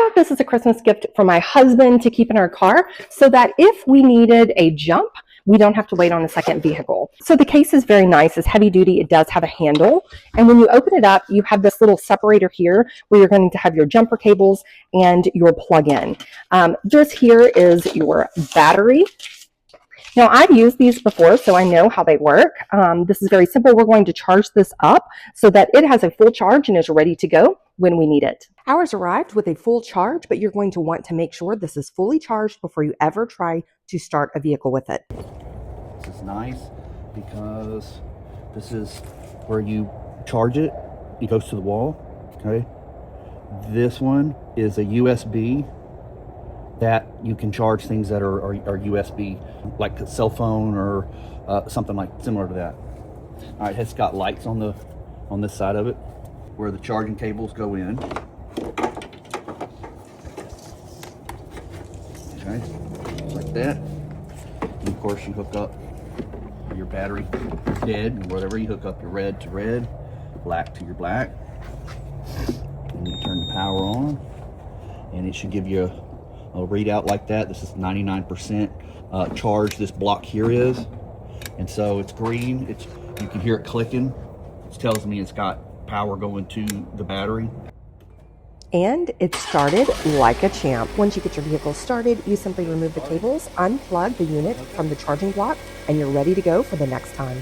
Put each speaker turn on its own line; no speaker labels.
got this as a Christmas gift for my husband to keep in our car so that if we needed a jump, we don't have to wait on a second vehicle. So the case is very nice. It's heavy duty. It does have a handle. And when you open it up, you have this little separator here where you're going to have your jumper cables and your plug-in. This here is your battery. Now, I've used these before, so I know how they work. This is very simple. We're going to charge this up so that it has a full charge and is ready to go when we need it. Ours arrived with a full charge, but you're going to want to make sure this is fully charged before you ever try to start a vehicle with it.
This is nice because this is where you charge it. It goes to the wall, okay? This one is a USB that you can charge things that are USB, like a cell phone or something like similar to that. All right, it's got lights on this side of it where the charging cables go in. Okay, just like that. And of course, you hook up your battery dead, and whatever you hook up your red to red, black to your black. And you turn the power on, and it should give you a readout like that. This is 99% charge. This block here is, and so it's green. You can hear it clicking. It tells me it's got power going to the battery.
And it started like a champ. Once you get your vehicle started, you simply remove the cables, unplug the unit from the charging block, and you're ready to go for the next time.